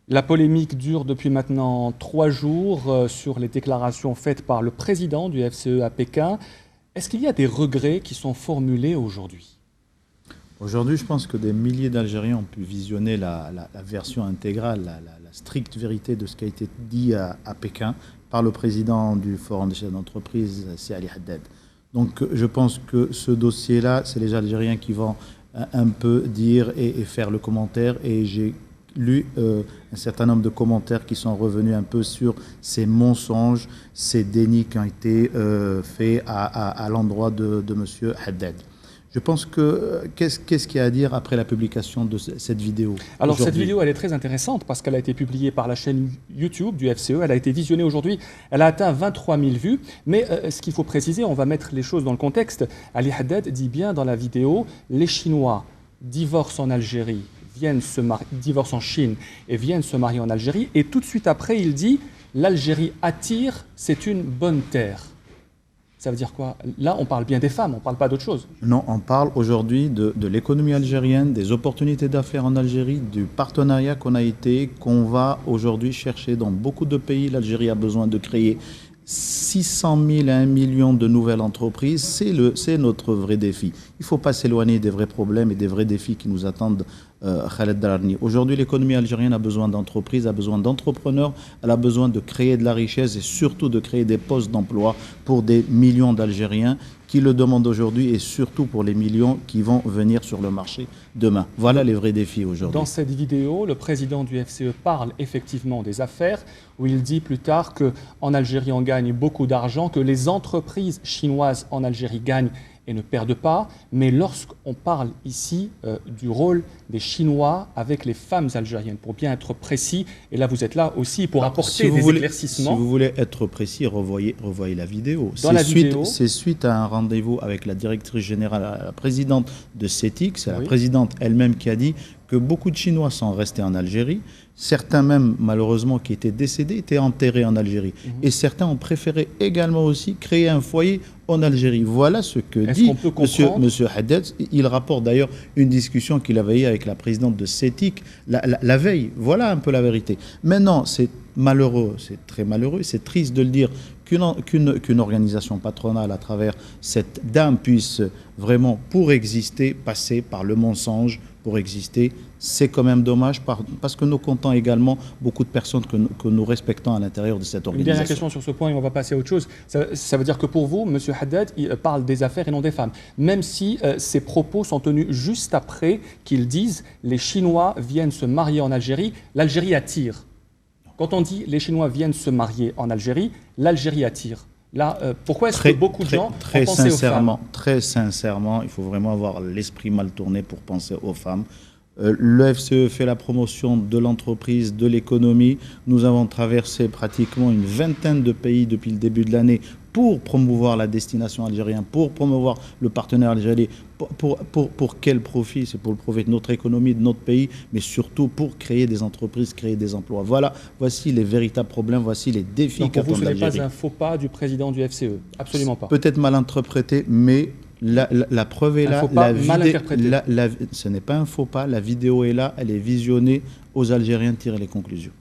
La polémique dure depuis maintenant 3 jours sur les déclarations faites par le président du FCE à Pékin. Est-ce qu'il y a des regrets qui sont formulés aujourd'hui? Aujourd'hui, je pense que des milliers d'Algériens ont pu visionner la version intégrale, la stricte vérité de ce qui a été dit à Pékin par le président du Forum des chefs d'entreprise, c'est Ali Haddad. Donc je pense que ce dossier-là, c'est les Algériens qui vont un peu dire et faire le commentaire. Et j'ai lu un certain nombre de commentaires qui sont revenus un peu sur ces mensonges, ces dénis qui ont été faits à l'endroit de M. Haddad. Je pense que qu'est-ce qu'il y a à dire après la publication de cette vidéo? Alors cette vidéo, elle est très intéressante parce qu'elle a été publiée par la chaîne YouTube du FCE. Elle a été visionnée aujourd'hui. Elle a atteint 23 000 vues. Mais ce qu'il faut préciser, on va mettre les choses dans le contexte. Ali Haddad dit bien dans la vidéo, les Chinois divorcent en Algérie, divorcent en Chine et viennent se marier en Algérie. Et tout de suite après, il dit, l'Algérie attire, c'est une bonne terre. Ça veut dire quoi? Là, on parle bien des femmes, on ne parle pas d'autre chose. Non, on parle aujourd'hui de l'économie algérienne, des opportunités d'affaires en Algérie, du partenariat qu'on va aujourd'hui chercher dans beaucoup de pays. L'Algérie a besoin de créer 600 000 à 1 million de nouvelles entreprises. C'est notre vrai défi. Il ne faut pas s'éloigner des vrais problèmes et des vrais défis qui nous attendent, Khaled Dararni. Aujourd'hui, l'économie algérienne a besoin d'entreprises, a besoin d'entrepreneurs, elle a besoin de créer de la richesse et surtout de créer des postes d'emploi pour des millions d'Algériens qui le demandent aujourd'hui et surtout pour les millions qui vont venir sur le marché demain. Voilà les vrais défis aujourd'hui. Dans cette vidéo, le président du FCE parle effectivement des affaires, où il dit plus tard qu'en Algérie, on gagne beaucoup d'argent, que les entreprises chinoises en Algérie gagnent et ne perdent pas. Mais lorsqu'on parle ici du rôle des Chinois avec les femmes algériennes, pour bien être précis, et là vous êtes là aussi pour apporter des éclaircissements. Si vous voulez être précis, revoyez la vidéo. C'est suite à un rendez-vous avec la directrice générale, la présidente de CETIC, c'est la présidente elle-même qui a dit que beaucoup de Chinois sont restés en Algérie. Certains même, malheureusement, qui étaient décédés, étaient enterrés en Algérie. Et certains ont préféré également aussi créer un foyer en Algérie. Voilà ce que dit Monsieur Haddad. Il rapporte d'ailleurs une discussion qu'il avait eue avec la présidente de CETIC la veille. Voilà un peu la vérité. Maintenant, c'est malheureux, c'est très malheureux, c'est triste de le dire, qu'une organisation patronale, à travers cette dame, puisse vraiment, pour exister, passer par le mensonge pour exister. C'est quand même dommage parce que nous comptons également beaucoup de personnes que nous respectons à l'intérieur de cette organisation. Une dernière question sur ce point et on va passer à autre chose. Ça veut dire que pour vous, M. Haddad, il parle des affaires et non des femmes, même si ses propos sont tenus juste après qu'ils disent « les Chinois viennent se marier en Algérie, l'Algérie attire ». Quand on dit « les Chinois viennent se marier en Algérie, l'Algérie attire », là, pourquoi est-ce que beaucoup de gens ont pensé aux femmes? Très sincèrement, il faut vraiment avoir l'esprit mal tourné pour penser aux femmes. Le FCE fait la promotion de l'entreprise, de l'économie. Nous avons traversé pratiquement une vingtaine de pays depuis le début de l'année pour promouvoir la destination algérienne, pour promouvoir le partenaire algérien. Pour quel profit? C'est pour le profit de notre économie, de notre pays, mais surtout pour créer des entreprises, créer des emplois. Voici les véritables problèmes, voici les défis qu'attend l'Algérie. Donc pour vous, ce n'est pas un faux pas du président du FCE? Absolument pas. Peut-être mal interprété, mais la preuve est là. Ce n'est pas un faux pas, la vidéo est là, elle est visionnée. Aux Algériens de tirer les conclusions.